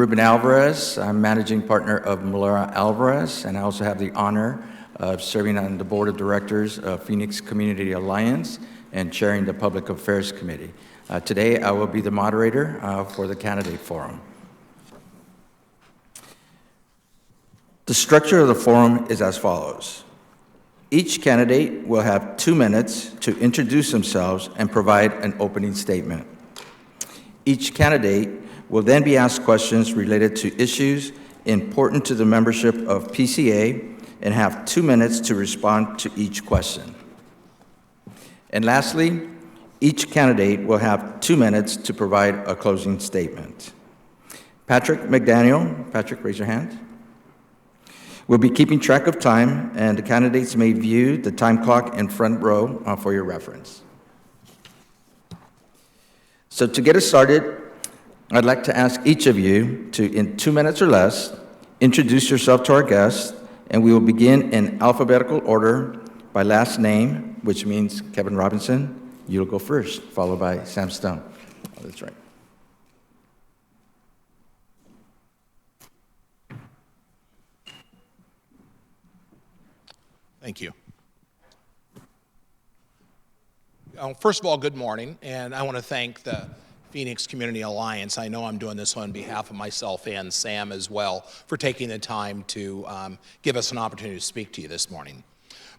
Ruben Alvarez. I'm managing partner of Malera Alvarez, and I also have the honor of serving on the board of directors of Phoenix Community Alliance and chairing the Public Affairs Committee. Today, I will be the moderator for the candidate forum. The structure of the forum is as follows. Each candidate will have 2 minutes to introduce themselves and provide an opening statement. Each candidate will then be asked questions related to issues important to the membership of PCA and have 2 minutes to respond to each question. And lastly, each candidate will have 2 minutes to provide a closing statement. Patrick McDaniel, Patrick, raise your hand. We'll be keeping track of time, and the candidates may view the time clock in front row for your reference. So to get us started, I'd like to ask each of you to, in 2 minutes or less, introduce yourself to our guests, and we will begin in alphabetical order by last name, which means Kevin Robinson. You'll go first, followed by Sam Stone. Oh, that's right. Thank you. First of all, good morning, and I want to thank the Phoenix Community Alliance. I know I'm doing this on behalf of myself and Sam as well for taking the time to give us an opportunity to speak to you this morning.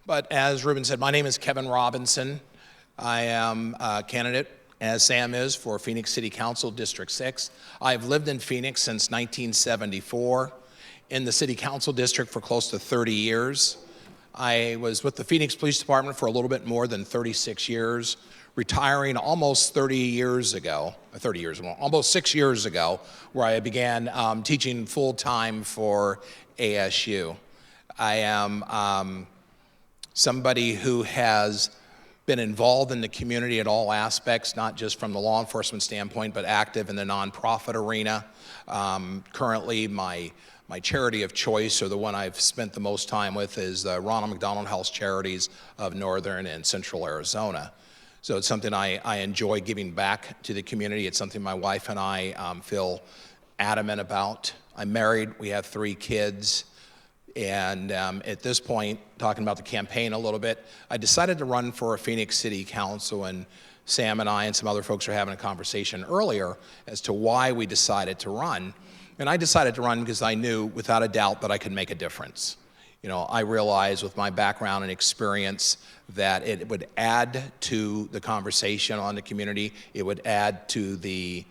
But as Ruben said, my name is Kevin Robinson. I am a candidate, as Sam is, for Phoenix City Council District 6. I've lived in Phoenix since 1974, in the City Council District for close to 30 years. I was with the Phoenix Police Department for a little bit more than 36 years, retiring almost 30 years ago, almost 6 years ago, where I began teaching full-time for ASU. I am somebody who has been involved in the community at all aspects, not just from the law enforcement standpoint, but active in the nonprofit arena. Currently, my charity of choice, or the one I've spent the most time with, is the Ronald McDonald House Charities of Northern and Central Arizona. So it's something I enjoy giving back to the community. It's something my wife and I feel adamant about. I'm married, we have 3 kids, and at this point, talking about the campaign a little bit, I decided to run for a Phoenix City Council, and Sam and I and some other folks were having a conversation earlier as to why we decided to run. And I decided to run because I knew without a doubt that I could make a difference. You know, I realized with my background and experience that it would add to the conversation on the community. It would add to the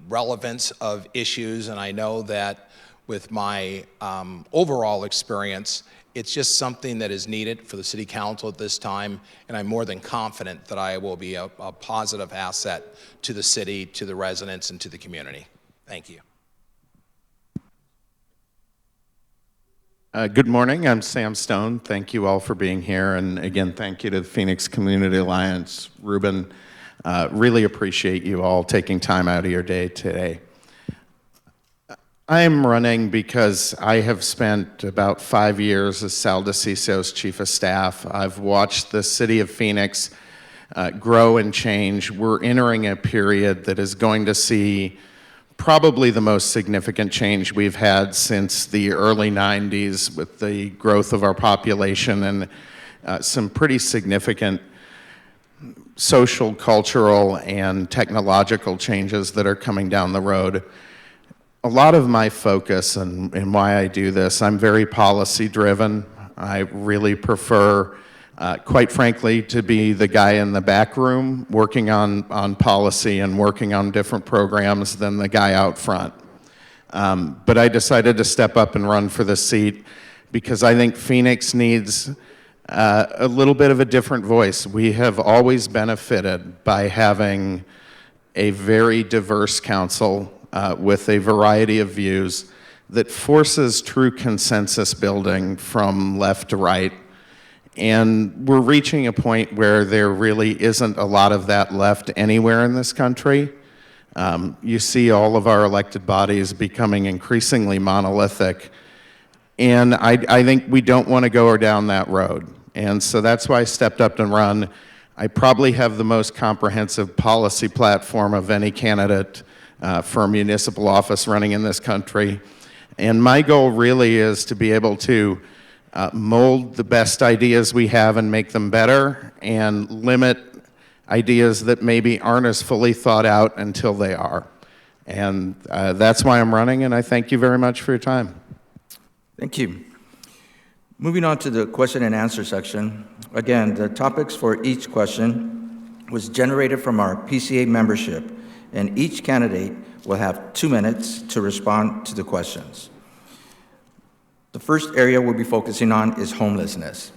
relevance of issues. And I know that with my overall experience, it's just something that is needed for the City Council at this time. And I'm more than confident that I will be a positive asset to the city, to the residents, and to the community. Thank you. Good morning, I'm Sam Stone. Thank you all for being here. And again, thank you to the Phoenix Community Alliance. Ruben, really appreciate you all taking time out of your day today. I am running because I have spent about 5 years as Sal DeCicco's chief of staff. I've watched the city of Phoenix grow and change. We're entering a period that is going to see probably the most significant change we've had since the early 90s with the growth of our population and some pretty significant social, cultural, and technological changes that are coming down the road. A lot of my focus and why I do this, I'm very policy driven. I really prefer quite frankly, to be the guy in the back room working on policy and working on different programs than the guy out front. But I decided to step up and run for the seat because I think Phoenix needs a little bit of a different voice. We have always benefited by having a very diverse council with a variety of views that forces true consensus building from left to right. And we're reaching a point where there really isn't a lot of that left anywhere in this country. You see all of our elected bodies becoming increasingly monolithic. And I think we don't want to go down that road. And so that's why I stepped up and run. I probably have the most comprehensive policy platform of any candidate for a municipal office running in this country. And my goal really is to be able to mold the best ideas we have and make them better, and limit ideas that maybe aren't as fully thought out until they are. And that's why I'm running, and I thank you very much for your time. Thank you. Moving on to the question and answer section. Again, the topics for each question was generated from our PCA membership, and each candidate will have 2 minutes to respond to the questions. The first area we'll be focusing on is homelessness.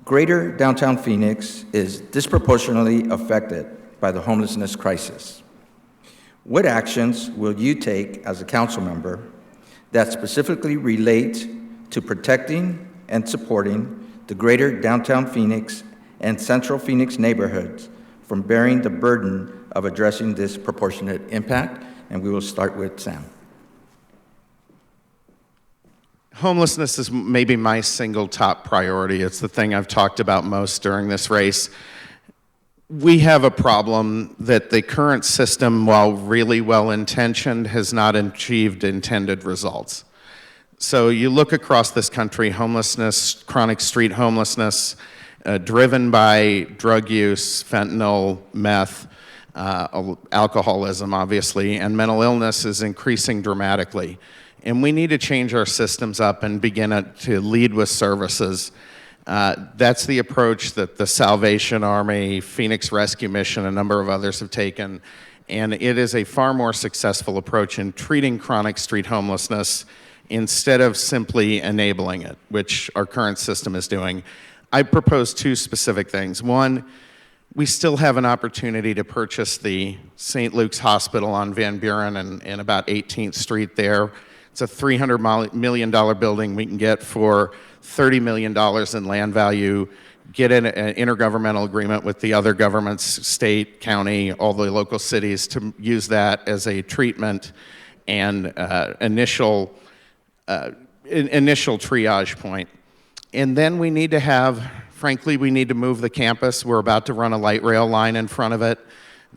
Greater downtown Phoenix is disproportionately affected by the homelessness crisis. What actions will you take as a council member that specifically relate to protecting and supporting the greater downtown Phoenix and central Phoenix neighborhoods from bearing the burden of addressing this proportionate impact? And we will start with Sam. Homelessness is maybe my single top priority. It's the thing I've talked about most during this race. We have a problem that the current system, while really well-intentioned, has not achieved intended results. So you look across this country, homelessness, chronic street homelessness, driven by drug use, fentanyl, meth, alcoholism, obviously, and mental illness is increasing dramatically. And we need to change our systems up and begin to lead with services. That's the approach that the Salvation Army, Phoenix Rescue Mission, a number of others have taken. And it is a far more successful approach in treating chronic street homelessness instead of simply enabling it, which our current system is doing. I propose 2 specific things. One, we still have an opportunity to purchase the St. Luke's Hospital on Van Buren and about 18th Street there. It's a $300 million building we can get for $30 million in land value, get an intergovernmental agreement with the other governments, state, county, all the local cities, to use that as a treatment and initial triage point. And then we need to have, frankly, we need to move the campus. We're about to run a light rail line in front of it.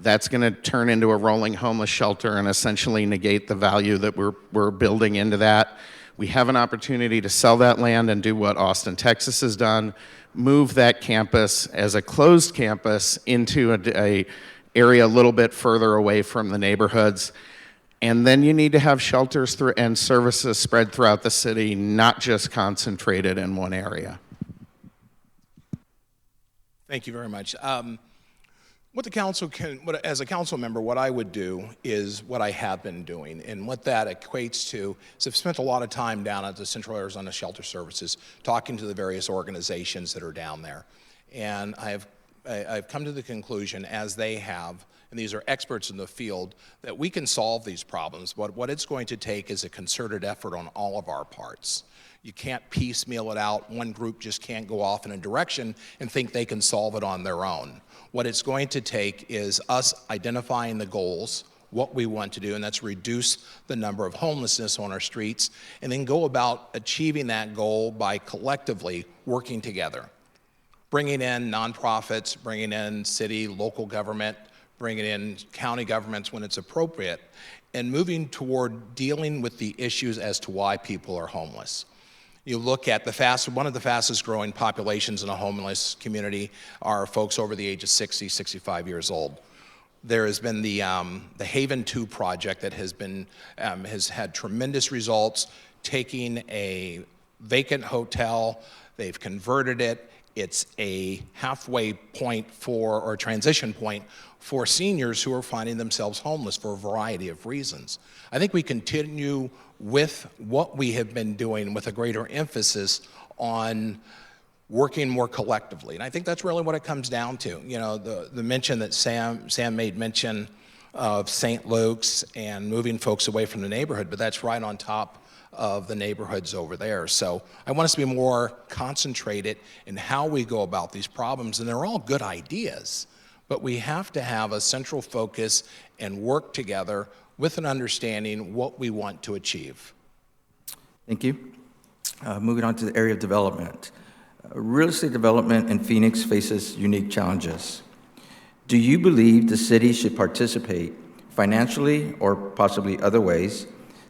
That's going to turn into a rolling homeless shelter and essentially negate the value that we're building into that. We have an opportunity to sell that land and do what Austin, Texas has done, move that campus as a closed campus into a area a little bit further away from the neighborhoods. And then you need to have shelters and services spread throughout the city, not just concentrated in one area. Thank you very much. What the council can, as a council member, what I would do is what I have been doing. And what that equates to is I've spent a lot of time down at the Central Arizona Shelter Services talking to the various organizations that are down there. And I've come to the conclusion, as they have, and these are experts in the field, that we can solve these problems. But what it's going to take is a concerted effort on all of our parts. You can't piecemeal it out. One group just can't go off in a direction and think they can solve it on their own. What it's going to take is us identifying the goals, what we want to do, and that's reduce the number of homelessness on our streets, and then go about achieving that goal by collectively working together. Bringing in nonprofits, bringing in city, local government, bringing in county governments when it's appropriate, and moving toward dealing with the issues as to why people are homeless. You look at one of the fastest growing populations in a homeless community are folks over the age of 60, 65 years old. There has been the Haven 2 project that has had tremendous results, taking a vacant hotel, they've converted it. It's a halfway point or transition point for seniors who are finding themselves homeless for a variety of reasons. I think we continue with what we have been doing with a greater emphasis on working more collectively. And I think that's really what it comes down to. You know, the mention that Sam made mention of St. Luke's and moving folks away from the neighborhood, but that's right on top of the neighborhoods over there. So I want us to be more concentrated in how we go about these problems, and they're all good ideas, but we have to have a central focus and work together with an understanding what we want to achieve. Thank you. Moving on to the area of development. Real estate development in Phoenix faces unique challenges. Do you believe the city should participate financially or possibly other ways,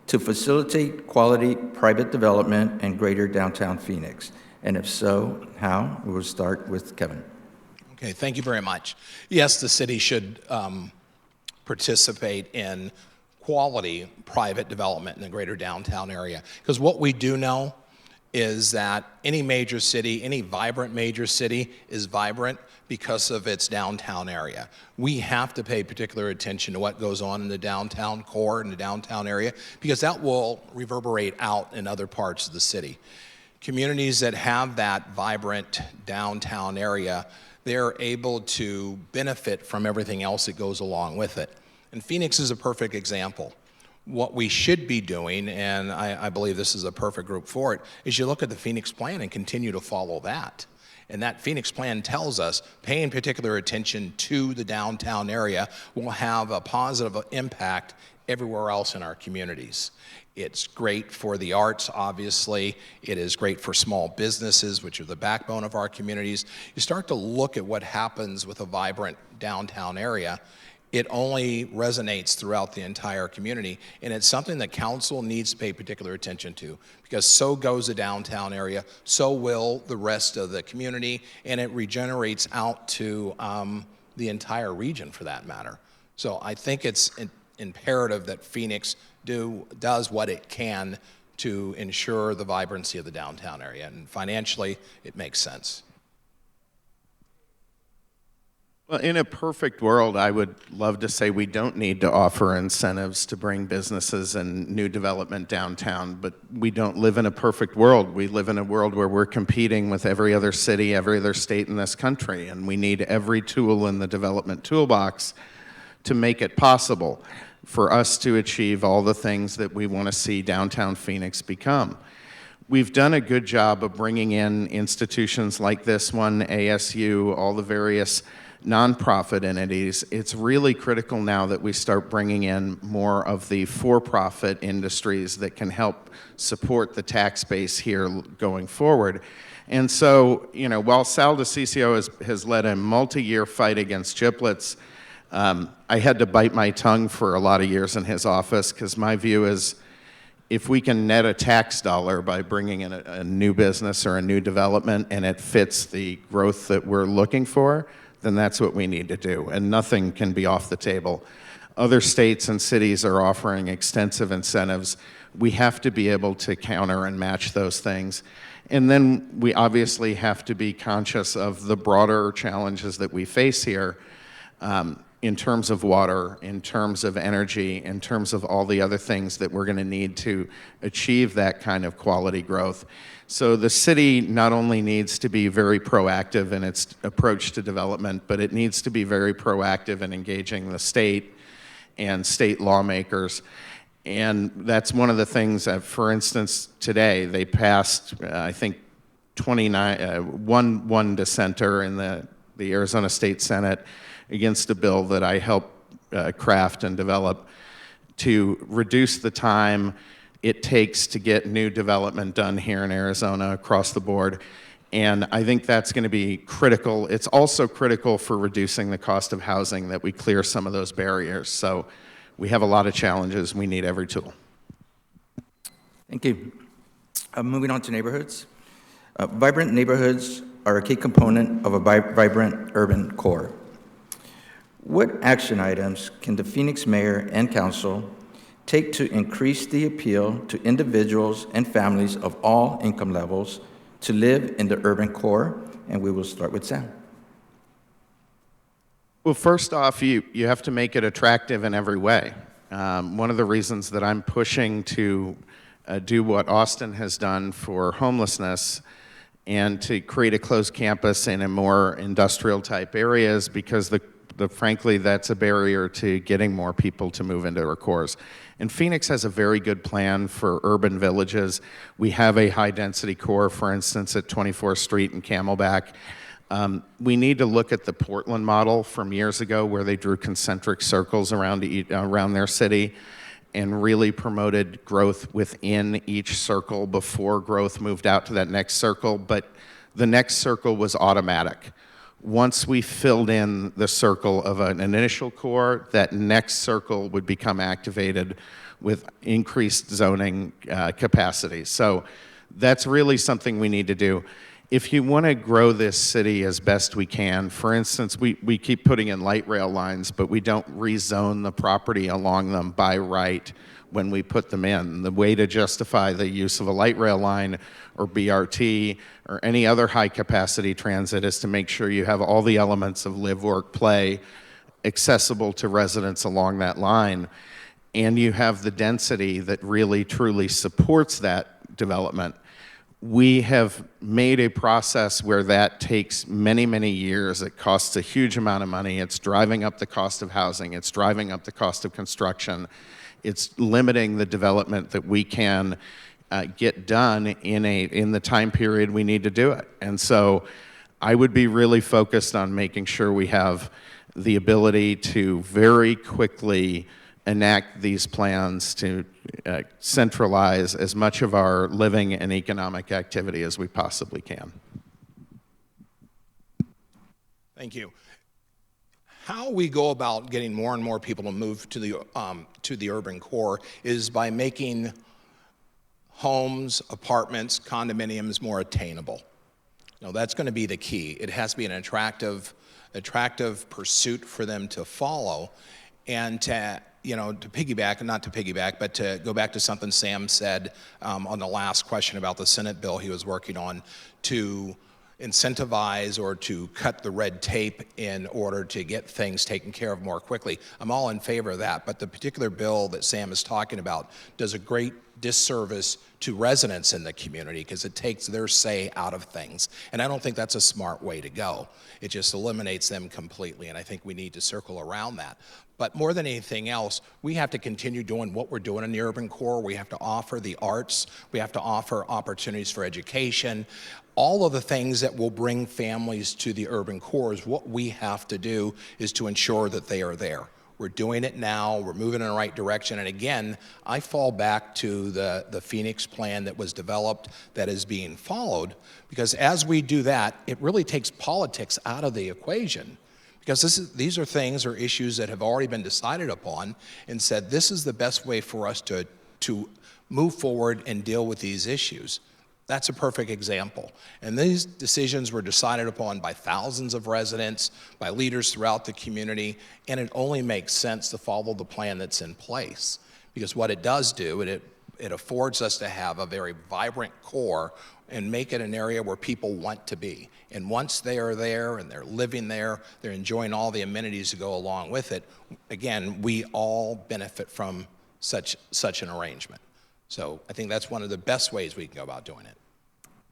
to facilitate quality private development in greater downtown Phoenix? And if so, how? We will start with Kevin. Okay, thank you very much. Yes, the city should participate in quality private development in the greater downtown area. Because what we do know is that any major city, any vibrant major city is vibrant because of its downtown area. We have to pay particular attention to what goes on in the downtown core, in the downtown area, because that will reverberate out in other parts of the city. Communities that have that vibrant downtown area, they're able to benefit from everything else that goes along with it. And Phoenix is a perfect example. What we should be doing, and I believe this is a perfect group for it, is you look at the Phoenix Plan and continue to follow that. And that Phoenix Plan tells us paying particular attention to the downtown area will have a positive impact everywhere else in our communities. It's great for the arts, obviously. It is great for small businesses, which are the backbone of our communities. You start to look at what happens with a vibrant downtown area, it only resonates throughout the entire community, and it's something that council needs to pay particular attention to, because so goes the downtown area, so will the rest of the community, and it regenerates out to the entire region for that matter. So I think it's imperative that Phoenix does what it can to ensure the vibrancy of the downtown area, and financially it makes sense. Well, in a perfect world, I would love to say we don't need to offer incentives to bring businesses and new development downtown, but we don't live in a perfect world. We live in a world where we're competing with every other city, every other state in this country, and we need every tool in the development toolbox to make it possible for us to achieve all the things that we want to see downtown Phoenix become. We've done a good job of bringing in institutions like this one, ASU, all the various nonprofit entities. It's really critical now that we start bringing in more of the for-profit industries that can help support the tax base here going forward. And so, while Sal DeCiccio has led a multi-year fight against chiplets, I had to bite my tongue for a lot of years in his office, because my view is if we can net a tax dollar by bringing in a new business or a new development and it fits the growth that we're looking for, then that's what we need to do, and nothing can be off the table. Other states and cities are offering extensive incentives. We have to be able to counter and match those things. And then we obviously have to be conscious of the broader challenges that we face here in terms of water, in terms of energy, in terms of all the other things that we're going to need to achieve that kind of quality growth. So the city not only needs to be very proactive in its approach to development, but it needs to be very proactive in engaging the state and state lawmakers. And that's one of the things that, for instance, today they passed, I think, one dissenter in the Arizona State Senate against a bill that I helped craft and develop to reduce the time it takes to get new development done here in Arizona across the board. And I think that's going to be critical. It's also critical for reducing the cost of housing, that we clear some of those barriers. So we have a lot of challenges. We need every tool. Thank you. Moving on to neighborhoods. Vibrant neighborhoods are a key component of a vibrant urban core. What action items can the Phoenix Mayor and Council take to increase the appeal to individuals and families of all income levels to live in the urban core? And we will start with Sam. Well, first off, you have to make it attractive in every way. One of the reasons that I'm pushing to do what Austin has done for homelessness and to create a closed campus in a more industrial type areas, because frankly, that's a barrier to getting more people to move into our cores. And Phoenix has a very good plan for urban villages. We have a high-density core, for instance, at 24th Street and Camelback. We need to look at the Portland model from years ago, where they drew concentric circles around their city and really promoted growth within each circle before growth moved out to that next circle. But the next circle was automatic. Once we filled in the circle of an initial core, that next circle would become activated with increased zoning capacity. So that's really something we need to do. If you want to grow this city as best we can, for instance, we keep putting in light rail lines, but we don't rezone the property along them by right when we put them in. The way to justify the use of a light rail line or BRT or any other high-capacity transit is to make sure you have all the elements of live, work, play accessible to residents along that line, and you have the density that really, truly supports that development. We have made a process where that takes many, many years. It costs a huge amount of money. It's driving up the cost of housing. It's driving up the cost of construction. It's limiting the development that we can get done in the time period we need to do it. And so I would be really focused on making sure we have the ability to very quickly enact these plans to centralize as much of our living and economic activity as we possibly can. Thank you. How we go about getting more and more people to move to the urban core is by making homes, apartments, condominiums more attainable. Now, that's going to be the key. It has to be an attractive pursuit for them to follow, and to piggyback, not to piggyback, but to go back to something Sam said on the last question about the Senate bill he was working on, to incentivize or to cut the red tape in order to get things taken care of more quickly. I'm all in favor of that, but the particular bill that Sam is talking about does a great disservice to residents in the community because it takes their say out of things. And I don't think that's a smart way to go. It just eliminates them completely, and I think we need to circle around that. But more than anything else, we have to continue doing what we're doing in the urban core. We have to offer the arts. We have to offer opportunities for education. All of the things that will bring families to the urban cores, what we have to do is to ensure that they are there. We're doing it now. We're moving in the right direction. And again, I fall back to the Phoenix plan that was developed that is being followed, because as we do that, it really takes politics out of the equation. Because these are things or issues that have already been decided upon and said this is the best way for us to move forward and deal with these issues. That's a perfect example. And these decisions were decided upon by thousands of residents, by leaders throughout the community, and it only makes sense to follow the plan that's in place. Because what it does do, it affords us to have a very vibrant core and make it an area where people want to be. And once they are there and they're living there, they're enjoying all the amenities that go along with it, again, we all benefit from such an arrangement. So I think that's one of the best ways we can go about doing it.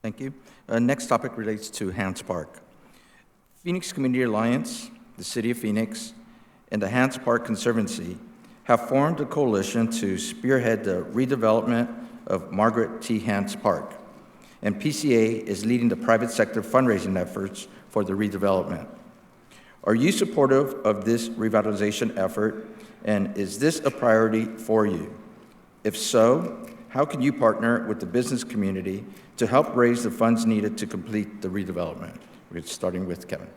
Thank you. Next topic relates to Hans Park. Phoenix Community Alliance, the City of Phoenix, and the Hans Park Conservancy have formed a coalition to spearhead the redevelopment of Margaret T. Hans Park, and PCA is leading the private sector fundraising efforts for the redevelopment. Are you supportive of this revitalization effort, and is this a priority for you? If so, how can you partner with the business community to help raise the funds needed to complete the redevelopment? We're starting with Kevin.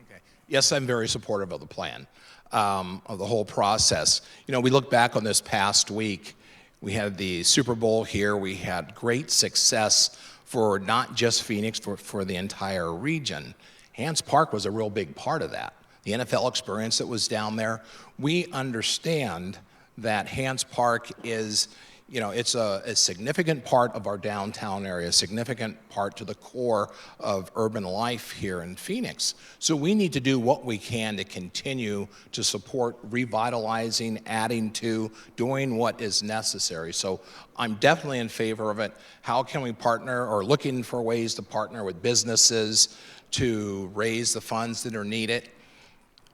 Okay. Yes, I'm very supportive of the plan, of the whole process. You know, we look back on this past week. We had the Super Bowl here. We had great success for not just Phoenix, for the entire region. Hans Park was a real big part of that. The NFL experience that was down there. We understand that Hans Park is, you know, it's a significant part of our downtown area, a significant part to the core of urban life here in Phoenix. So we need to do what we can to continue to support revitalizing, adding to, doing what is necessary. So I'm definitely in favor of it. How can we partner, or looking for ways to partner with businesses to raise the funds that are needed?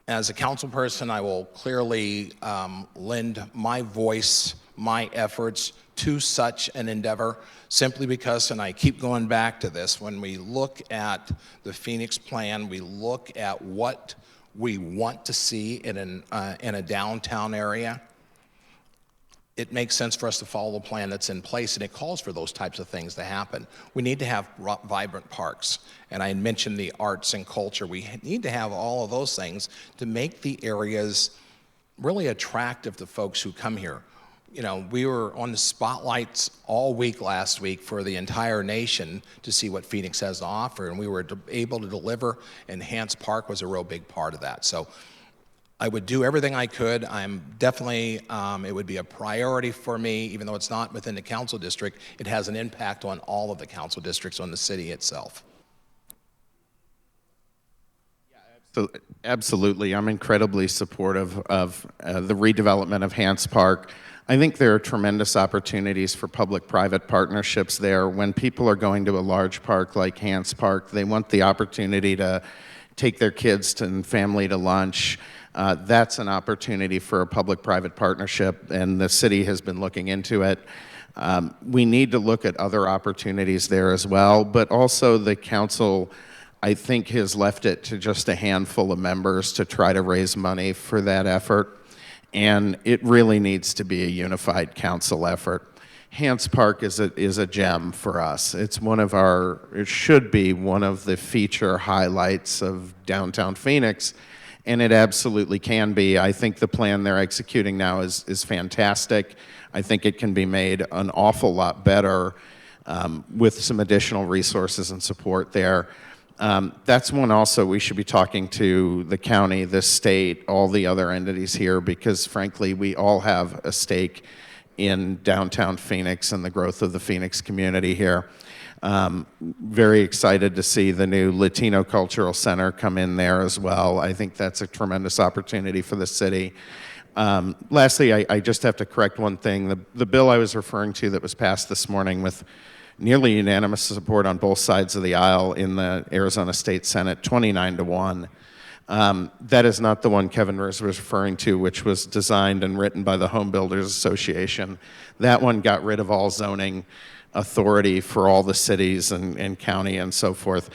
As a council person, I will clearly lend my voice, my efforts to such an endeavor, simply because, and I keep going back to this, when we look at the Phoenix plan, we look at what we want to see in a downtown area. it makes sense for us to follow the plan that's in place, and it calls for those types of things to happen. We need to have vibrant parks, and I mentioned the arts and culture. We need to have all of those things to make the areas really attractive to folks who come here. You know, we were on the spotlights all week last week for the entire nation to see what Phoenix has to offer, and we were able to deliver, and Hance Park was a real big part of that. So I would do everything I could. I'm definitely, it would be a priority for me, even though it's not within the council district. It has an impact on all of the council districts, on the city itself. So, absolutely. I'm incredibly supportive of the redevelopment of Hance Park. I think there are tremendous opportunities for public-private partnerships there. When people are going to a large park like Hance Park, they want the opportunity to take their kids and family to lunch. That's an opportunity for a public-private partnership, and the city has been looking into it. We need to look at other opportunities there as well, but also the council, I think, has left it to just a handful of members to try to raise money for that effort, and it really needs to be a unified council effort. Hance Park is a gem for us. It's it should be one of the feature highlights of downtown Phoenix, and it absolutely can be. I think the plan they're executing now is fantastic. I think it can be made an awful lot better with some additional resources and support there. That's one also we should be talking to the county, the state, all the other entities here, because frankly, we all have a stake in downtown Phoenix and the growth of the Phoenix community here. Very excited to see the new Latino Cultural Center come in there as well. I think that's a tremendous opportunity for the city. Lastly, I just have to correct one thing. The bill I was referring to that was passed this morning with nearly unanimous support on both sides of the aisle in the Arizona State Senate, 29-1. That is not the one Kevin was referring to, which was designed and written by the Home Builders Association. That one got rid of all zoning authority for all the cities and county and so forth.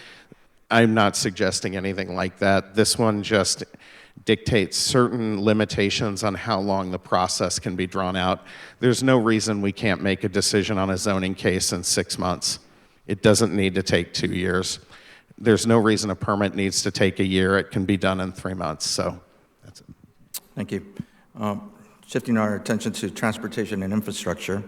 I'm not suggesting anything like that. This one just dictates certain limitations on how long the process can be drawn out. There's no reason we can't make a decision on a zoning case in 6 months. It doesn't need to take 2 years. There's no reason a permit needs to take a year. It can be done in 3 months. So that's it. Thank you. Shifting our attention to transportation and infrastructure,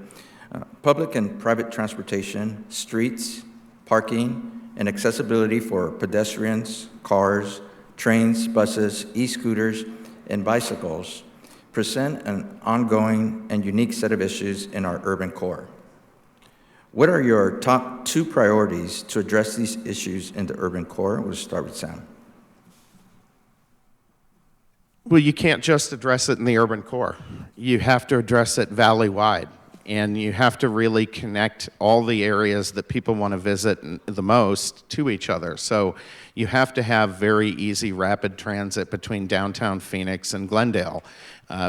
public and private transportation, streets, parking, and accessibility for pedestrians, cars, trains, buses, e-scooters, and bicycles present an ongoing and unique set of issues in our urban core. What are your top 2 priorities to address these issues in the urban core? We'll start with Sam. Well, you can't just address it in the urban core. You have to address it valley-wide, and you have to really connect all the areas that people want to visit the most to each other. So you have to have very easy, rapid transit between downtown Phoenix and Glendale,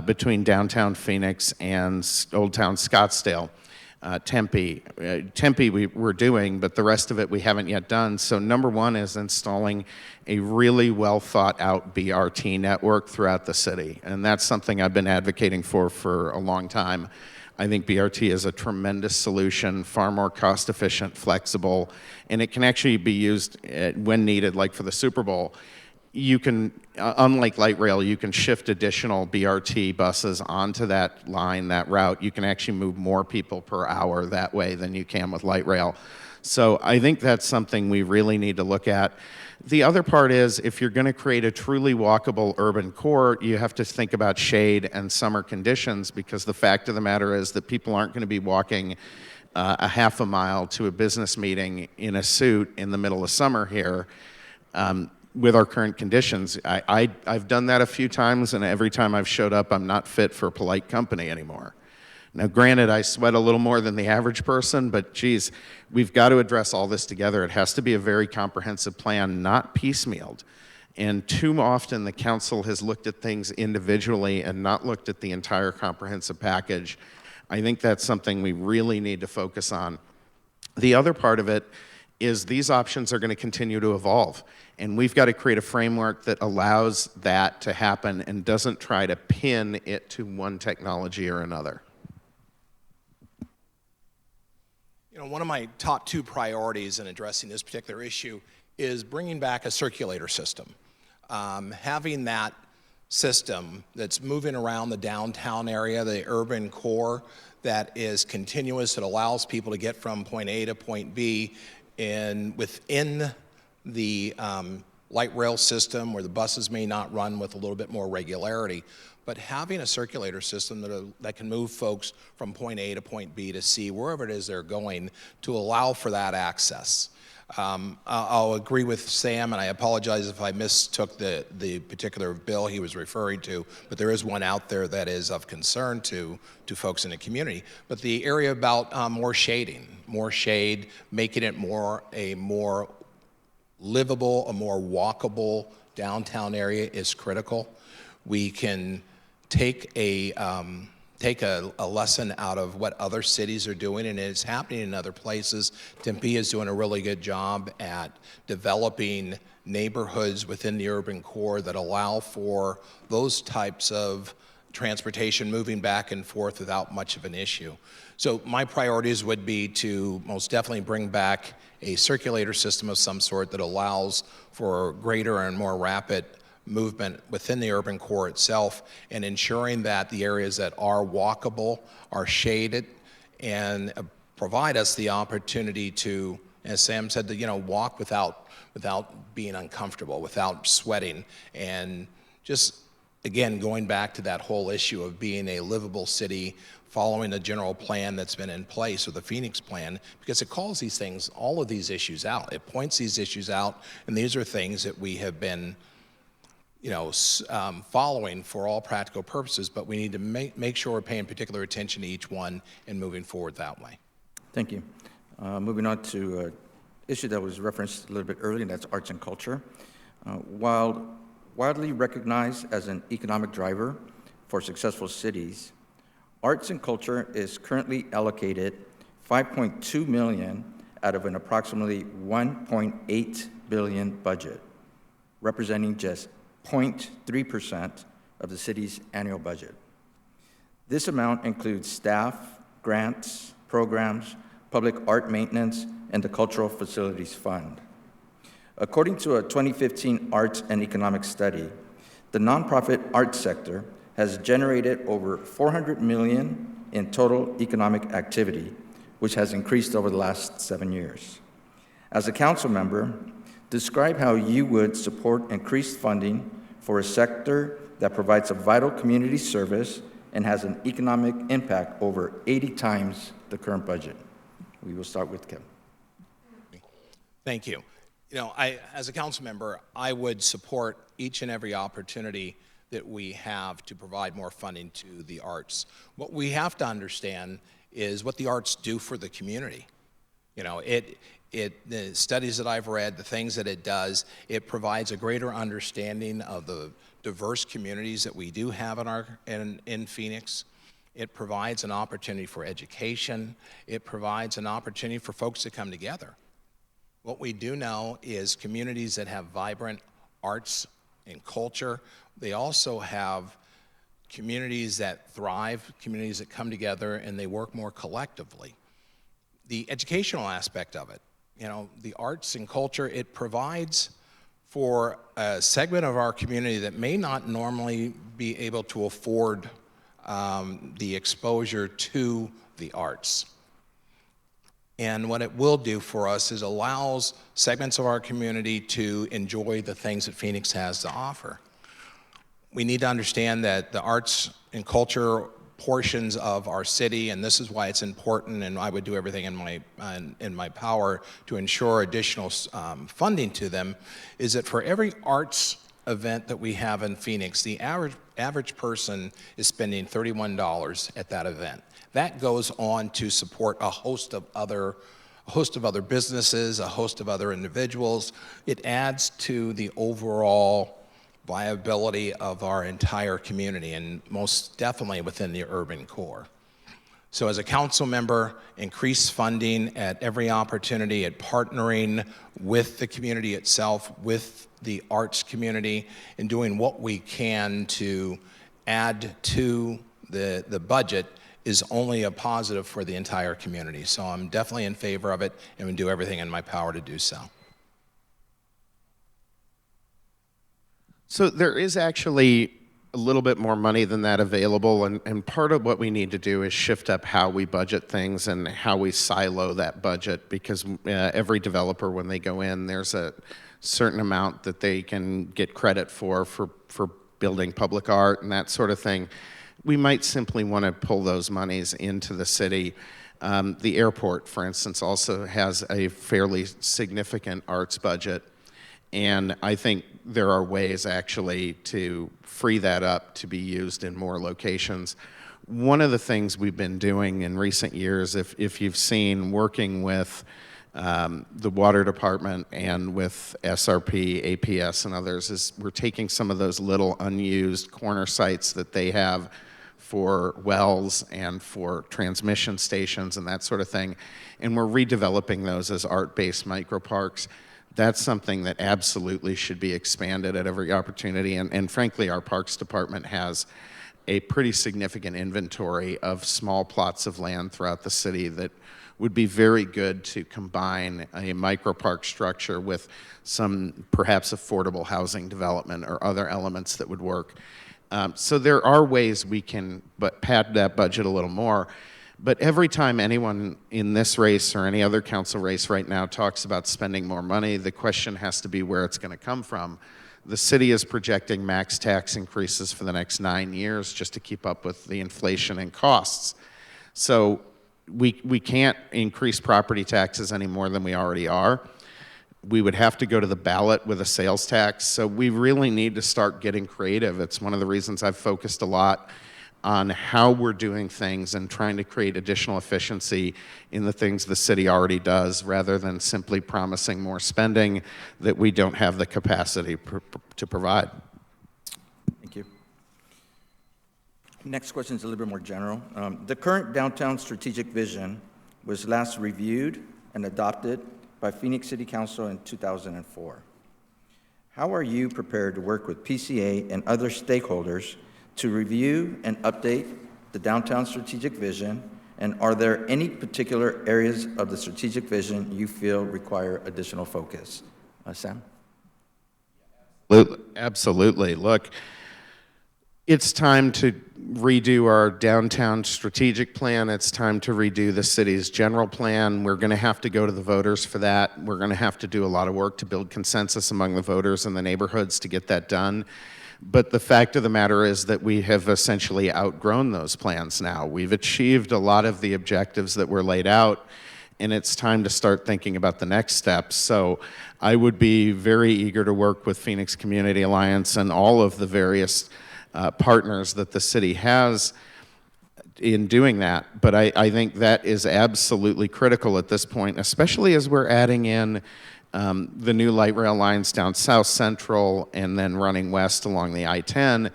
between downtown Phoenix and Old Town Scottsdale. Tempe we're doing, but the rest of it we haven't yet done. So number one is installing a really well thought out BRT network throughout the city. And that's something I've been advocating for a long time. I think BRT is a tremendous solution, far more cost efficient, flexible, and it can actually be used when needed, like for the Super Bowl. You can, unlike light rail, you can shift additional BRT buses onto that line, that route. You can actually move more people per hour that way than you can with light rail. So I think that's something we really need to look at. The other part is, if you're going to create a truly walkable urban core, you have to think about shade and summer conditions, because the fact of the matter is that people aren't going to be walking a half a mile to a business meeting in a suit in the middle of summer here. With our current conditions, I've done that a few times, and every time I've showed up, I'm not fit for polite company anymore. Now, granted, I sweat a little more than the average person, but geez, we've got to address all this together. It has to be a very comprehensive plan, not piecemealed. And too often, the council has looked at things individually and not looked at the entire comprehensive package. I think that's something we really need to focus on. The other part of it is these options are going to continue to evolve. And we've got to create a framework that allows that to happen and doesn't try to pin it to one technology or another. One of my top two priorities in addressing this particular issue is bringing back a circulator system. Having that system that's moving around the downtown area, the urban core, that is continuous, that allows people to get from point A to point B within the light rail system where the buses may not run with a little bit more regularity. But having a circulator system that can move folks from point A to point B to C, wherever it is they're going, to allow for that access. I'll agree with Sam, and I apologize if I mistook the particular bill he was referring to, but there is one out there that is of concern to folks in the community. But the area about more shade, making it a more livable, a more walkable downtown area is critical. We can take a lesson out of what other cities are doing, and it's happening in other places. Tempe is doing a really good job at developing neighborhoods within the urban core that allow for those types of transportation moving back and forth without much of an issue. So my priorities would be to most definitely bring back a circulator system of some sort that allows for greater and more rapid movement within the urban core itself, and ensuring that the areas that are walkable are shaded and provide us the opportunity to, as Sam said, to walk without being uncomfortable, without sweating, and just again going back to that whole issue of being a livable city, following the general plan that's been in place, or the Phoenix plan, because it calls these things, all of these issues out. It points these issues out, and these are things that we have been following for all practical purposes, but we need to make sure we're paying particular attention to each one and moving forward that way. Thank you. Moving on to an issue that was referenced a little bit earlier, and that's arts and culture. While widely recognized as an economic driver for successful cities, arts and culture is currently allocated $5.2 million out of an approximately $1.8 billion budget, representing just 0.3% of the city's annual budget. This amount includes staff, grants, programs, public art maintenance, and the Cultural Facilities Fund. According to a 2015 Arts and Economics study, the nonprofit arts sector has generated over $400 million in total economic activity, which has increased over the last 7 years. As a council member, describe how you would support increased funding for a sector that provides a vital community service and has an economic impact over 80 times the current budget. We will start with Kevin. Thank you. As a council member, I would support each and every opportunity that we have to provide more funding to the arts. What we have to understand is what the arts do for the community. The studies that I've read, the things that it does, it provides a greater understanding of the diverse communities that we do have in Phoenix. It provides an opportunity for education. It provides an opportunity for folks to come together. What we do know is communities that have vibrant arts and culture, they also have communities that thrive, communities that come together and they work more collectively. The educational aspect of it, the arts and culture, it provides for a segment of our community that may not normally be able to afford the exposure to the arts. And what it will do for us is allows segments of our community to enjoy the things that Phoenix has to offer. We need to understand that the arts and culture portions of our city, and this is why it's important, and I would do everything in my power to ensure additional funding to them, is that for every arts event that we have in Phoenix, the average person is spending $31 at that event. That goes on to support a host of other businesses, a host of other individuals. It adds to the overall viability of our entire community, and most definitely within the urban core. So as a council member, increase funding at every opportunity, at partnering with the community itself, with the arts community, and doing what we can to add to the budget is only a positive for the entire community. So I'm definitely in favor of it and will do everything in my power to do so. So there is actually a little bit more money than that available, and part of what we need to do is shift up how we budget things and how we silo that budget, because every developer, when they go in, there's a certain amount that they can get credit for building public art and that sort of thing. We might simply want to pull those monies into the city. The airport, for instance, also has a fairly significant arts budget, and I think there are ways actually to free that up to be used in more locations. One of the things we've been doing in recent years, if you've seen, working with the water department and with SRP, APS, and others, is we're taking some of those little unused corner sites that they have for wells and for transmission stations and that sort of thing, and we're redeveloping those as art-based microparks. That's something that absolutely should be expanded at every opportunity, and frankly, our Parks Department has a pretty significant inventory of small plots of land throughout the city that would be very good to combine a micropark structure with some perhaps affordable housing development or other elements that would work. So there are ways we can pad that budget a little more. But every time anyone in this race or any other council race right now talks about spending more money, the question has to be where it's going to come from. The city is projecting max tax increases for the next 9 years just to keep up with the inflation and costs. So we can't increase property taxes any more than we already are. We would have to go to the ballot with a sales tax. So we really need to start getting creative. It's one of the reasons I've focused a lot on how we're doing things and trying to create additional efficiency in the things the city already does, rather than simply promising more spending that we don't have the capacity to provide. Thank you. Next question is a little bit more general. The current downtown strategic vision was last reviewed and adopted by Phoenix City Council in 2004. How are you prepared to work with PCA and other stakeholders to review and update the downtown strategic vision, and are there any particular areas of the strategic vision you feel require additional focus? Sam? Absolutely. Look, it's time to redo our downtown strategic plan. It's time to redo the city's general plan. We're going to have to go to the voters for that. We're going to have to do a lot of work to build consensus among the voters in the neighborhoods to get that done. But the fact of the matter is that we have essentially outgrown those plans now. We've achieved a lot of the objectives that were laid out, and it's time to start thinking about the next steps. So I would be very eager to work with Phoenix Community Alliance and all of the various partners that the city has in doing that. But I think that is absolutely critical at this point, especially as we're adding in the new light rail lines down South Central and then running west along the I-10.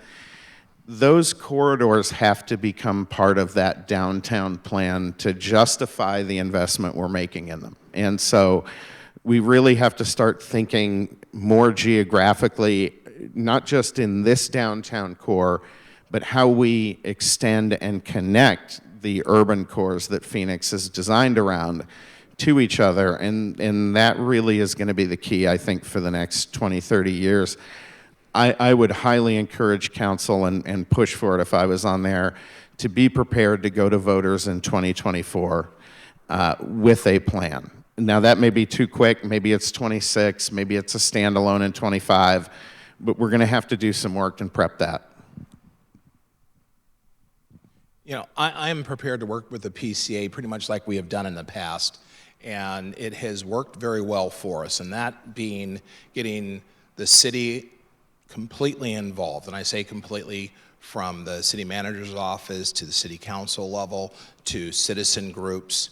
Those corridors have to become part of that downtown plan to justify the investment we're making in them. And so we really have to start thinking more geographically, not just in this downtown core, but how we extend and connect the urban cores that Phoenix is designed around to each other, and that really is going to be the key, I think, for the next 20, 30 years. I would highly encourage council and push for it if I was on there, to be prepared to go to voters in 2024 with a plan. Now, that may be too quick. Maybe it's 26, maybe it's a standalone in 25, but we're going to have to do some work and prep that. You know, I'm prepared to work with the PCA pretty much like we have done in the past, and it has worked very well for us, and that being getting the city completely involved. And I say completely, from the city manager's office to the city council level to citizen groups.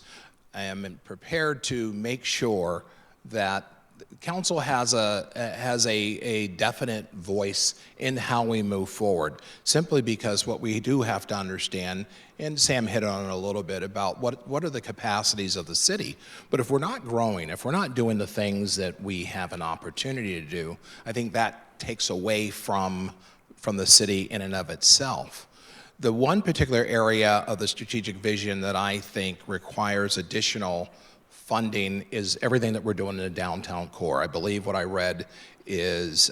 I am prepared to make sure that council has a definite voice in how we move forward, simply because what we do have to understand, and Sam hit on it a little bit, about what are the capacities of the city. But if we're not growing, if we're not doing the things that we have an opportunity to do, I think that takes away from the city in and of itself. The one particular area of the strategic vision that I think requires additional funding is everything that we're doing in the downtown core. I believe what I read is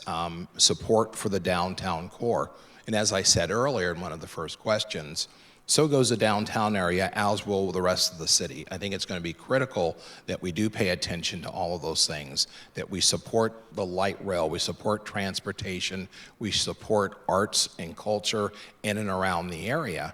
support for the downtown core. And as I said earlier in one of the first questions, so goes the downtown area, as will the rest of the city. I think it's going to be critical that we do pay attention to all of those things, that we support the light rail, we support transportation, we support arts and culture in and around the area.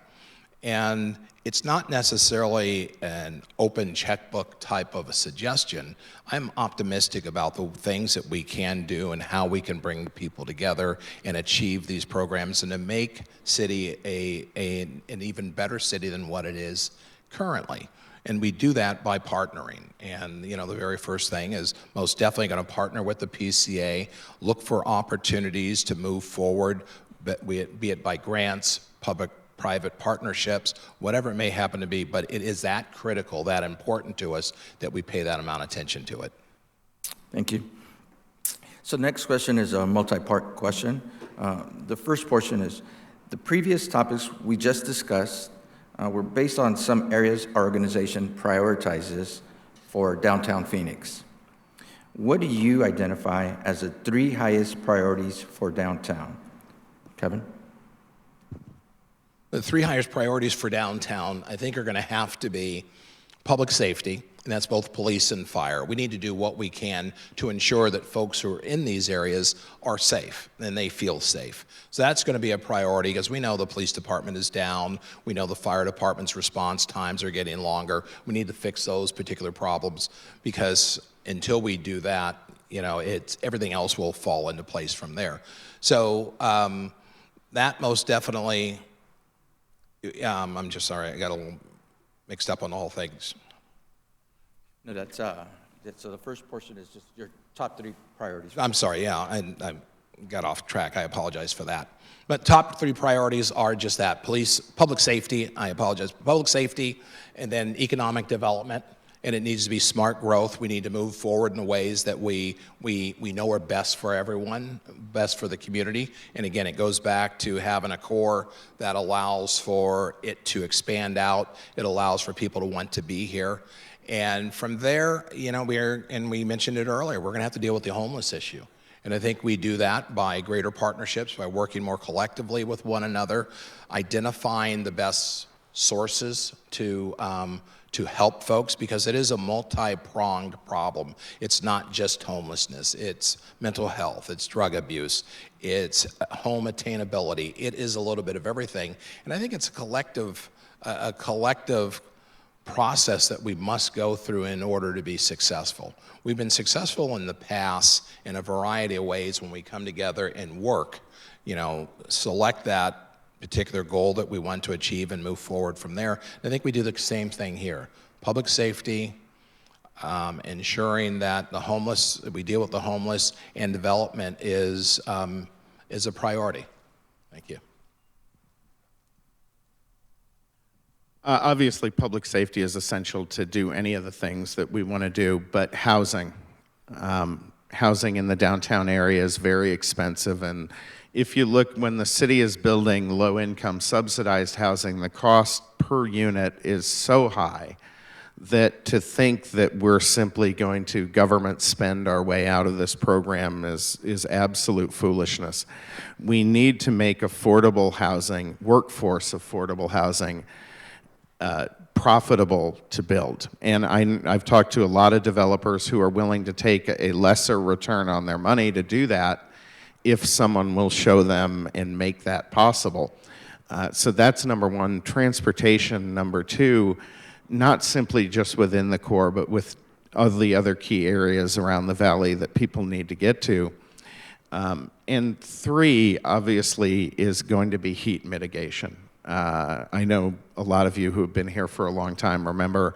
And it's not necessarily an open checkbook type of a suggestion. I'm optimistic about the things that we can do and how we can bring people together and achieve these programs and to make city an even better city than what it is currently. And we do that by partnering. And the very first thing is most definitely going to partner with the PCA, look for opportunities to move forward, be it by grants, public-private partnerships, whatever it may happen to be, but it is that critical, that important to us that we pay that amount of attention to it. Thank you. So next question is a multi-part question. The first portion is, the previous topics we just discussed were based on some areas our organization prioritizes for downtown Phoenix. What do you identify as the 3 highest priorities for downtown? Kevin? The 3 highest priorities for downtown, I think, are going to have to be public safety, and that's both police and fire. We need to do what we can to ensure that folks who are in these areas are safe and they feel safe. So that's going to be a priority because we know the police department is down. We know the fire department's response times are getting longer. We need to fix those particular problems because until we do that, everything else will fall into place from there. So that most definitely. I'm just sorry, I got a little mixed up on all things. No, so the first portion is just your top 3 priorities. I'm sorry, yeah, I got off track. I apologize for that. But top 3 priorities are just that: public safety, I apologize, public safety, and then economic development. And it needs to be smart growth. We need to move forward in ways that we know are best for everyone, best for the community. And again, it goes back to having a core that allows for it to expand out. It allows for people to want to be here. And from there, we mentioned it earlier, we're going to have to deal with the homeless issue. And I think we do that by greater partnerships, by working more collectively with one another, identifying the best sources to help folks, because it is a multi-pronged problem. It's not just homelessness, it's mental health, it's drug abuse, it's home attainability. It is a little bit of everything. And I think it's a collective process that we must go through in order to be successful. We've been successful in the past in a variety of ways when we come together and work, select that particular goal that we want to achieve and move forward from there. And I think we do the same thing here. Public safety, ensuring that we deal with the homeless, and development is a priority. Thank you. Obviously, public safety is essential to do any of the things that we want to do, but housing in the downtown area is very expensive, and if you look, when the city is building low-income subsidized housing, the cost per unit is so high that to think that we're simply going to government spend our way out of this program is absolute foolishness. We need to make affordable housing, workforce affordable housing, profitable to build. And I've talked to a lot of developers who are willing to take a lesser return on their money to do that if someone will show them and make that possible. So that's number 1. Transportation, number 2, not simply just within the core, but with all the other key areas around the valley that people need to get to. And 3, obviously, is going to be heat mitigation. I know a lot of you who have been here for a long time remember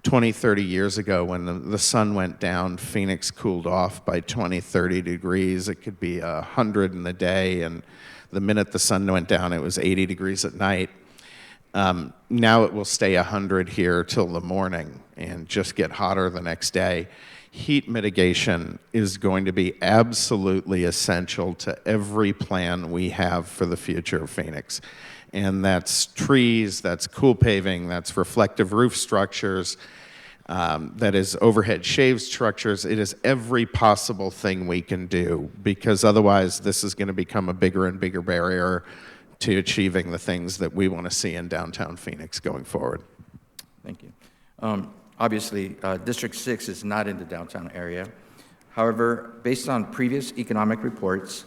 20, 30 years ago when the sun went down, Phoenix cooled off by 20, 30 degrees. It could be 100 in the day, and the minute the sun went down, it was 80 degrees at night. Now it will stay 100 here till the morning and just get hotter the next day. Heat mitigation is going to be absolutely essential to every plan we have for the future of Phoenix. And that's trees, that's cool paving, that's reflective roof structures, that is overhead shade structures. It is every possible thing we can do, because otherwise this is going to become a bigger and bigger barrier to achieving the things that we want to see in downtown Phoenix going forward. Thank you. Obviously, District 6 is not in the downtown area. However, based on previous economic reports,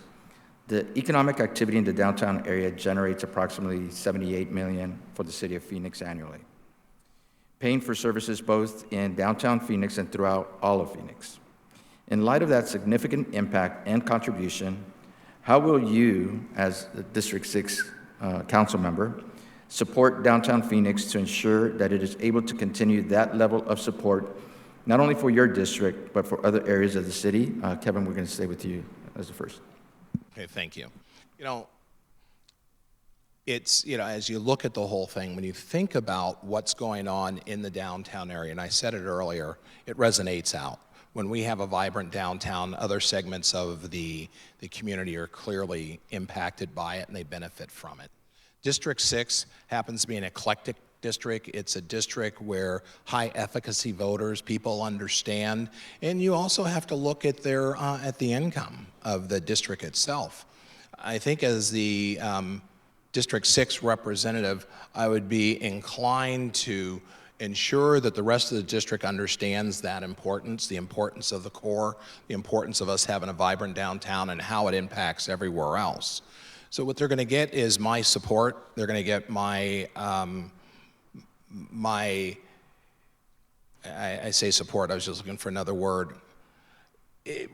the economic activity in the downtown area generates approximately $78 million for the city of Phoenix annually, paying for services both in downtown Phoenix and throughout all of Phoenix. In light of that significant impact and contribution, how will you, as the District 6 council member, support downtown Phoenix to ensure that it is able to continue that level of support, not only for your district, but for other areas of the city? Kevin, we're going to stay with you as the first. Okay, thank you. It's, as you look at the whole thing, when you think about what's going on in the downtown area, and I said it earlier, it resonates out. When we have a vibrant downtown, other segments of the community are clearly impacted by it and they benefit from it. District 6 happens to be an eclectic district. It's a district where high efficacy voters, people understand, and you also have to look at at the income of the district itself. I think as the District 6 representative, I would be inclined to ensure that the rest of the district understands that importance, the importance of the core, the importance of us having a vibrant downtown and how it impacts everywhere else. So what they're going to get is my support. They're going to get I say support, I was just looking for another word.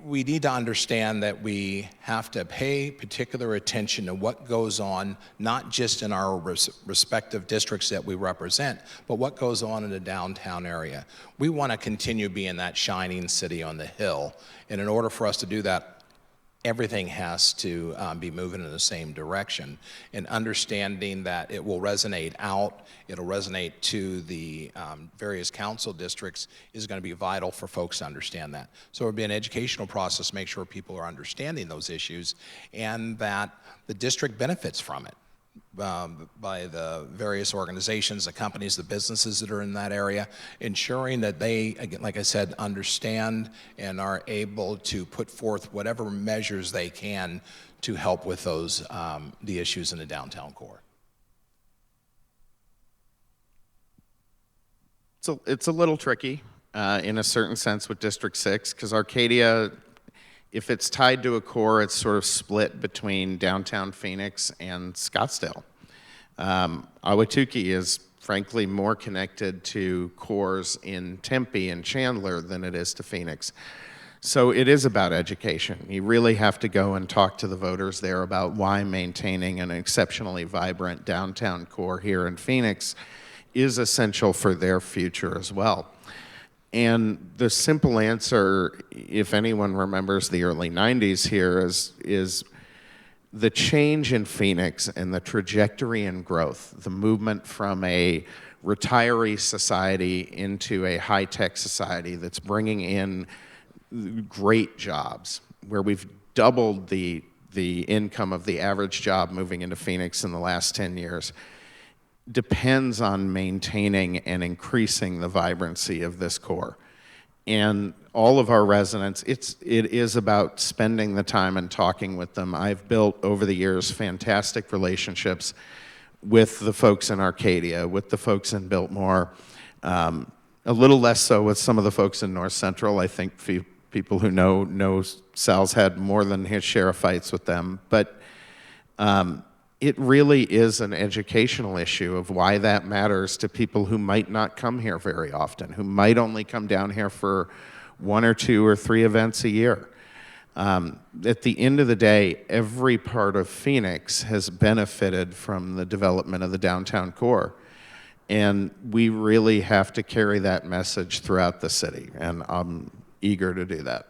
We need to understand that we have to pay particular attention to what goes on, not just in our respective districts that we represent, but what goes on in the downtown area. We want to continue being that shining city on the hill, and in order for us to do that, everything has to be moving in the same direction, and understanding that it will resonate out, it'll resonate to the various council districts is going to be vital for folks to understand that. So it'll be an educational process to make sure people are understanding those issues and that the district benefits from it. By the various organizations, the companies, the businesses that are in that area, ensuring that they, again, like I said, understand and are able to put forth whatever measures they can to help with those the issues in the downtown core. So it's a little tricky in a certain sense with District 6, because Arcadia, if it's tied to a core, it's sort of split between downtown Phoenix and Scottsdale. Ahwatukee is frankly more connected to cores in Tempe and Chandler than it is to Phoenix. So it is about education. You really have to go and talk to the voters there about why maintaining an exceptionally vibrant downtown core here in Phoenix is essential for their future as well. And the simple answer, if anyone remembers the early 90s here, is the change in Phoenix and the trajectory and growth, the movement from a retiree society into a high-tech society that's bringing in great jobs, where we've doubled the income of the average job moving into Phoenix in the last 10 years, depends on maintaining and increasing the vibrancy of this core. And all of our residents, it is about spending the time and talking with them. I've built over the years fantastic relationships with the folks in Arcadia, with the folks in Biltmore, a little less so with some of the folks in North Central. I think people who know Sal's had more than his share of fights with them. But it really is an educational issue of why that matters to people who might not come here very often, who might only come down here for 1 or 2 or 3 events a year. At the end of the day, every part of Phoenix has benefited from the development of the downtown core. And we really have to carry that message throughout the city, and I'm eager to do that.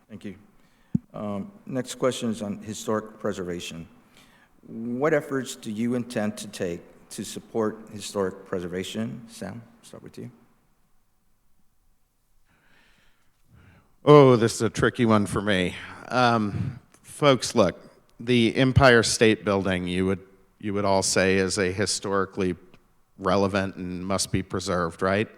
Thank you. Next question is on historic preservation. What efforts do you intend to take to support historic preservation? Sam, start with you. Oh, this is a tricky one for me. Folks, look, the Empire State Building, you would you would all say is a historically relevant and must be preserved, right?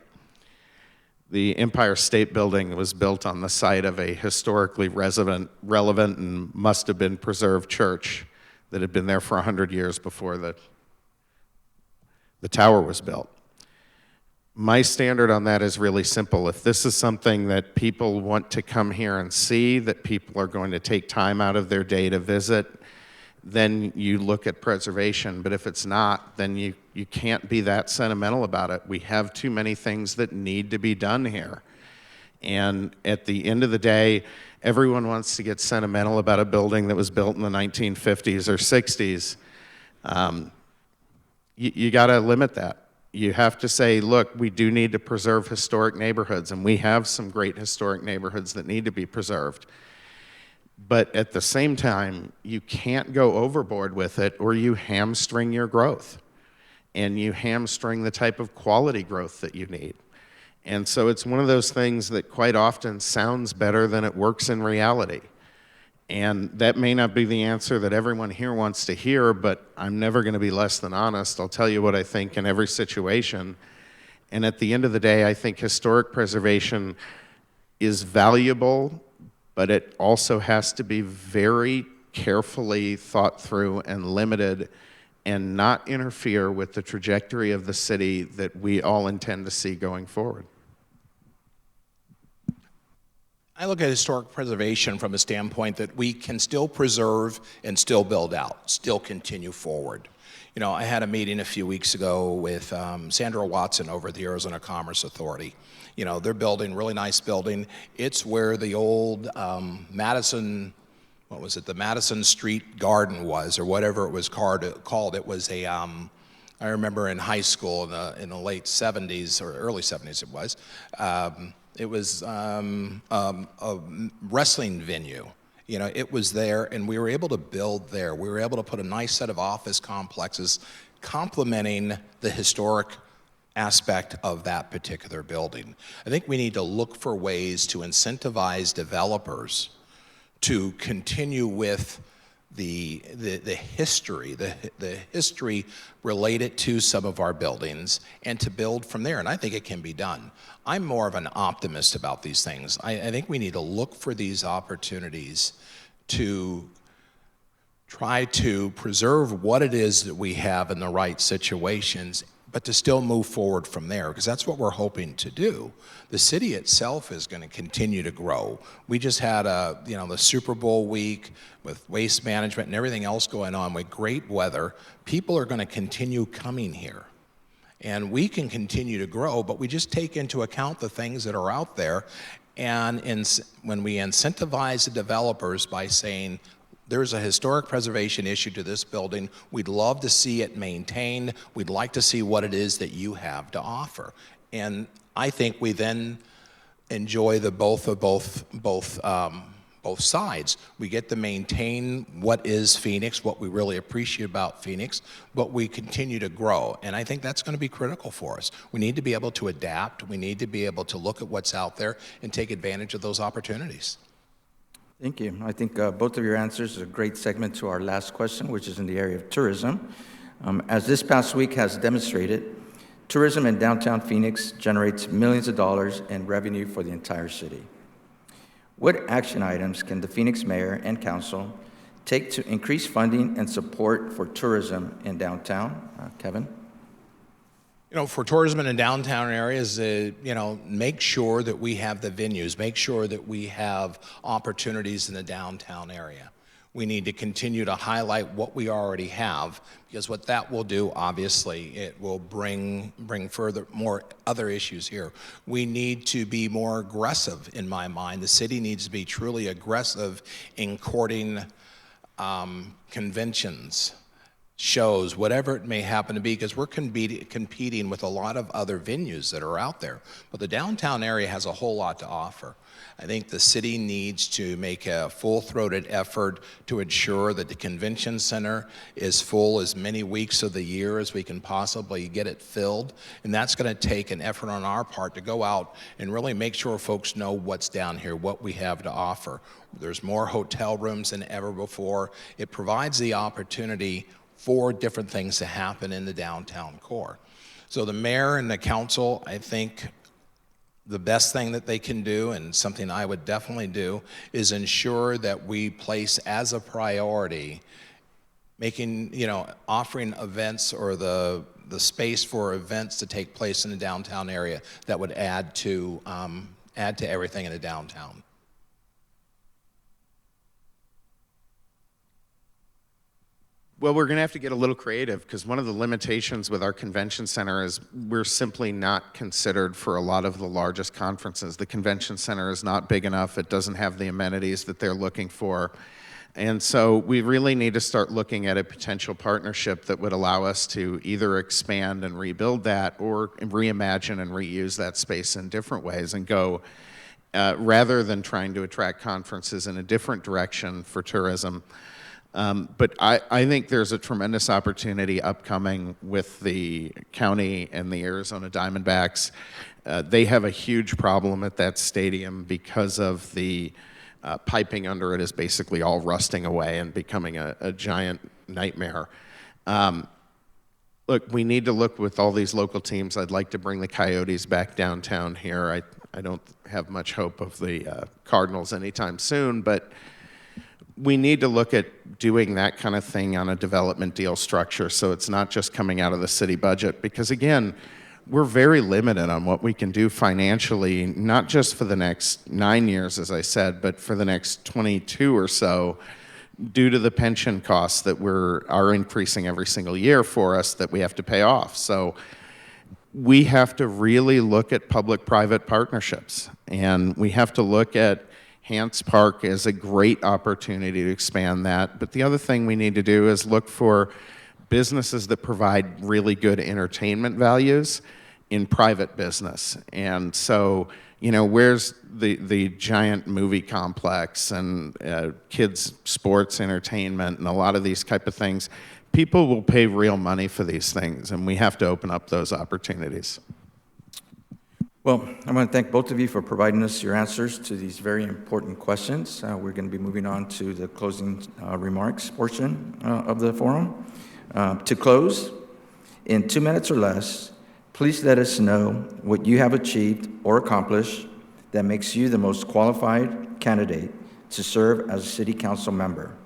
The Empire State Building was built on the site of a historically relevant and must have been preserved church that had been there for 100 years before the tower was built. My standard on that is really simple. If this is something that people want to come here and see, that people are going to take time out of their day to visit, then you look at preservation. But if it's not, then you can't be that sentimental about it. We have too many things that need to be done here. And at the end of the day, everyone wants to get sentimental about a building that was built in the 1950s or 60s. You got to limit that. You have to say, look, we do need to preserve historic neighborhoods, and we have some great historic neighborhoods that need to be preserved. But at the same time, you can't go overboard with it, or you hamstring your growth, and you hamstring the type of quality growth that you need. And so it's one of those things that quite often sounds better than it works in reality. And that may not be the answer that everyone here wants to hear, but I'm never going to be less than honest. I'll tell you what I think in every situation. And at the end of the day, I think historic preservation is valuable, but it also has to be very carefully thought through and limited and not interfere with the trajectory of the city that we all intend to see going forward. I look at historic preservation from a standpoint that we can still preserve and still build out, still continue forward. You know, I had a meeting a few weeks ago with Sandra Watson over at the Arizona Commerce Authority. You know, they're building a really nice building. It's where the old Madison, what was it, the Madison Street Garden was, or whatever it was called. It was a, I remember in high school in the late 70s, or early 70s it was, it was a wrestling venue. You know, it was there, and we were able to build there. We were able to put a nice set of office complexes complementing the historic aspect of that particular building. I think we need to look for ways to incentivize developers to continue with the history related to some of our buildings and to build from there, and I think it can be done. I'm more of an optimist about these things. I think we need to look for these opportunities to try to preserve what it is that we have in the right situations, but to still move forward from there, because that's what we're hoping to do. The city itself is going to continue to grow. We just had the Super Bowl week with waste management and everything else going on with great weather. People are going to continue coming here. And we can continue to grow, but we just take into account the things that are out there. And when we incentivize the developers by saying, there's a historic preservation issue to this building, we'd love to see it maintained, we'd like to see what it is that you have to offer. And I think we then enjoy the both sides. We get to maintain what is Phoenix, what we really appreciate about Phoenix, but we continue to grow. And I think that's going to be critical for us. We need to be able to adapt. We need to be able to look at what's out there and take advantage of those opportunities. Thank you. I think both of your answers is a great segment to our last question, which is in the area of tourism. As this past week has demonstrated, tourism in downtown Phoenix generates millions of dollars in revenue for the entire city. What action items can the Phoenix Mayor and Council take to increase funding and support for tourism in downtown? Kevin? You know, for tourism in the downtown areas, make sure that we have the venues, make sure that we have opportunities in the downtown area. We need to continue to highlight what we already have, because what that will do, obviously, it will bring more other issues here. We need to be more aggressive, in my mind. The city needs to be truly aggressive in courting conventions, shows, whatever it may happen to be, because we're competing with a lot of other venues that are out there. But the downtown area has a whole lot to offer. I think the city needs to make a full-throated effort to ensure that the convention center is full as many weeks of the year as we can possibly get it filled. And that's going to take an effort on our part to go out and really make sure folks know what's down here, what we have to offer. There's more hotel rooms than ever before. It provides the opportunity for different things to happen in the downtown core. So the mayor and the council, I think the best thing that they can do, and something I would definitely do, is ensure that we place as a priority making, offering events or the space for events to take place in the downtown area that would add to everything in the downtown. Well, we're going to have to get a little creative because one of the limitations with our convention center is we're simply not considered for a lot of the largest conferences. The convention center is not big enough. It doesn't have the amenities that they're looking for. And so we really need to start looking at a potential partnership that would allow us to either expand and rebuild that or reimagine and reuse that space in different ways and go, rather than trying to attract conferences in a different direction for tourism. But I think there's a tremendous opportunity upcoming with the county and the Arizona Diamondbacks. They have a huge problem at that stadium because of the piping under it is basically all rusting away and becoming a giant nightmare. Look, we need to look with all these local teams. I'd like to bring the Coyotes back downtown here. I don't have much hope of the Cardinals anytime soon, but we need to look at doing that kind of thing on a development deal structure so it's not just coming out of the city budget. Because again, we're very limited on what we can do financially, not just for the next 9 years, as I said, but for the next 22 or so, due to the pension costs that are increasing every single year for us that we have to pay off. So we have to really look at public-private partnerships, and we have to look at Hance Park as a great opportunity to expand that. But the other thing we need to do is look for businesses that provide really good entertainment values in private business. And so, where's the giant movie complex and kids' sports entertainment and a lot of these type of things? People will pay real money for these things, and we have to open up those opportunities. Well, I want to thank both of you for providing us your answers to these very important questions. We're going to be moving on to the closing remarks portion of the forum. To close, in 2 minutes or less, please let us know what you have achieved or accomplished that makes you the most qualified candidate to serve as a city council member.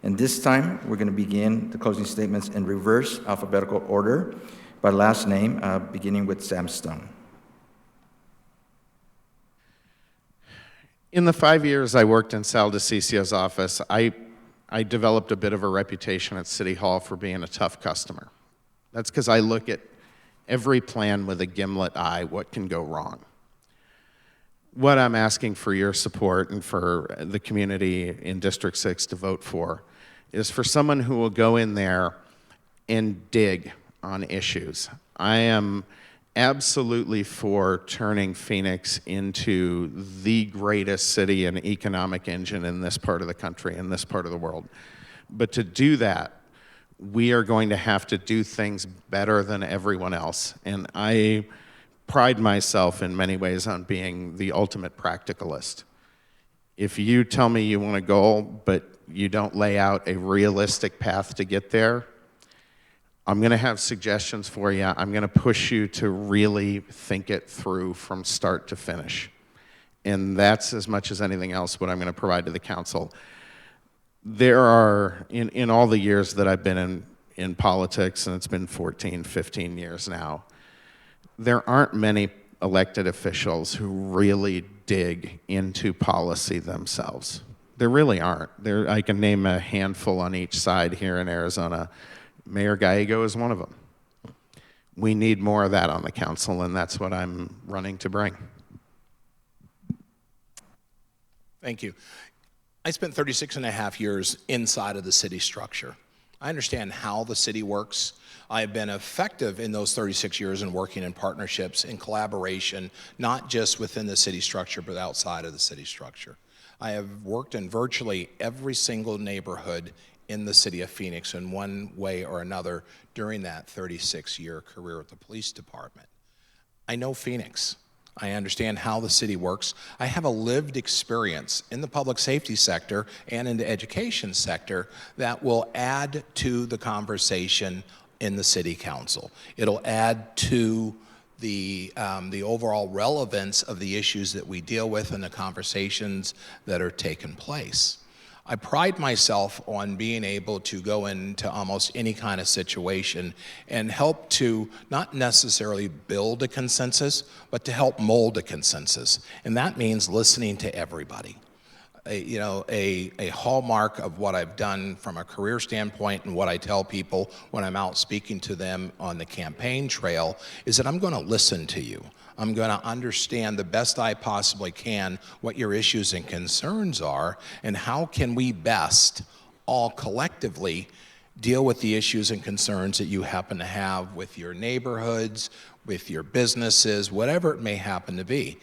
And this time, we're going to begin the closing statements in reverse alphabetical order by last name, beginning with Sam Stone. In the 5 years I worked in Sal DeCicio's office, I developed a bit of a reputation at City Hall for being a tough customer. That's because I look at every plan with a gimlet eye, what can go wrong. What I'm asking for your support and for the community in District 6 to vote for is for someone who will go in there and dig on issues. I am absolutely for turning Phoenix into the greatest city and economic engine in this part of the country, in this part of the world. But to do that, we are going to have to do things better than everyone else. And I pride myself in many ways on being the ultimate practicalist. If you tell me you want a goal, but you don't lay out a realistic path to get there, I'm going to have suggestions for you. I'm going to push you to really think it through from start to finish. And that's, as much as anything else, what I'm going to provide to the council. There are, in all the years that I've been in politics, and it's been 14, 15 years now, there aren't many elected officials who really dig into policy themselves. There really aren't. I can name a handful on each side here in Arizona. Mayor Gallego is one of them. We need more of that on the council, and that's what I'm running to bring. Thank you. I spent 36 and a half years inside of the city structure. I understand how the city works. I have been effective in those 36 years in working in partnerships, in collaboration, not just within the city structure, but outside of the city structure. I have worked in virtually every single neighborhood in the city of Phoenix in one way or another during that 36-year career at the police department. I know Phoenix. I understand how the city works. I have a lived experience in the public safety sector and in the education sector that will add to the conversation in the city council. It'll add to the overall relevance of the issues that we deal with and the conversations that are taking place. I pride myself on being able to go into almost any kind of situation and help to not necessarily build a consensus, but to help mold a consensus. And that means listening to everybody. A hallmark of what I've done from a career standpoint and what I tell people when I'm out speaking to them on the campaign trail is that I'm going to listen to you. I'm going to understand the best I possibly can what your issues and concerns are, and how can we best all collectively deal with the issues and concerns that you happen to have with your neighborhoods, with your businesses, whatever it may happen to be.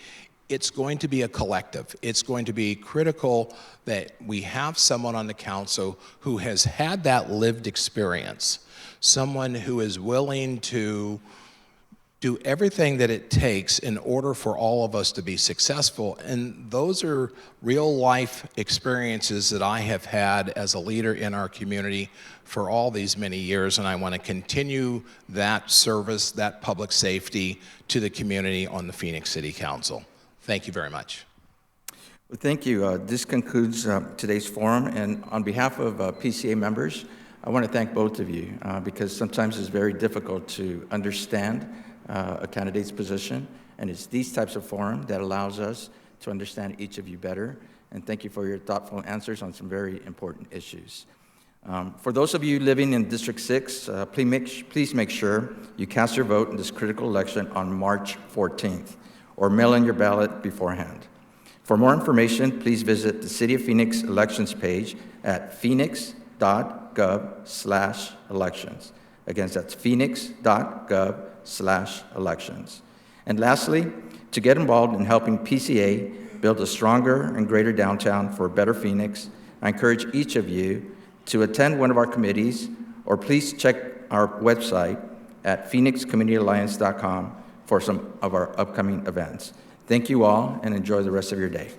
It's going to be a collective. It's going to be critical that we have someone on the council who has had that lived experience, someone who is willing to do everything that it takes in order for all of us to be successful. And those are real life experiences that I have had as a leader in our community for all these many years, and I want to continue that service, that public safety to the community on the Phoenix City Council. Thank you very much. Well, thank you. This concludes today's forum, and on behalf of PCA members, I want to thank both of you because sometimes it's very difficult to understand a candidate's position, and it's these types of forum that allows us to understand each of you better. And thank you for your thoughtful answers on some very important issues. For those of you living in District 6, please make sure you cast your vote in this critical election on March 14th, or mail in your ballot beforehand. For more information, please visit the City of Phoenix elections page at phoenix.gov/elections. Again, that's phoenix.gov/elections. And lastly, to get involved in helping PCA build a stronger and greater downtown for a better Phoenix, I encourage each of you to attend one of our committees, or please check our website at phoenixcommunityalliance.com for some of our upcoming events. Thank you all, and enjoy the rest of your day.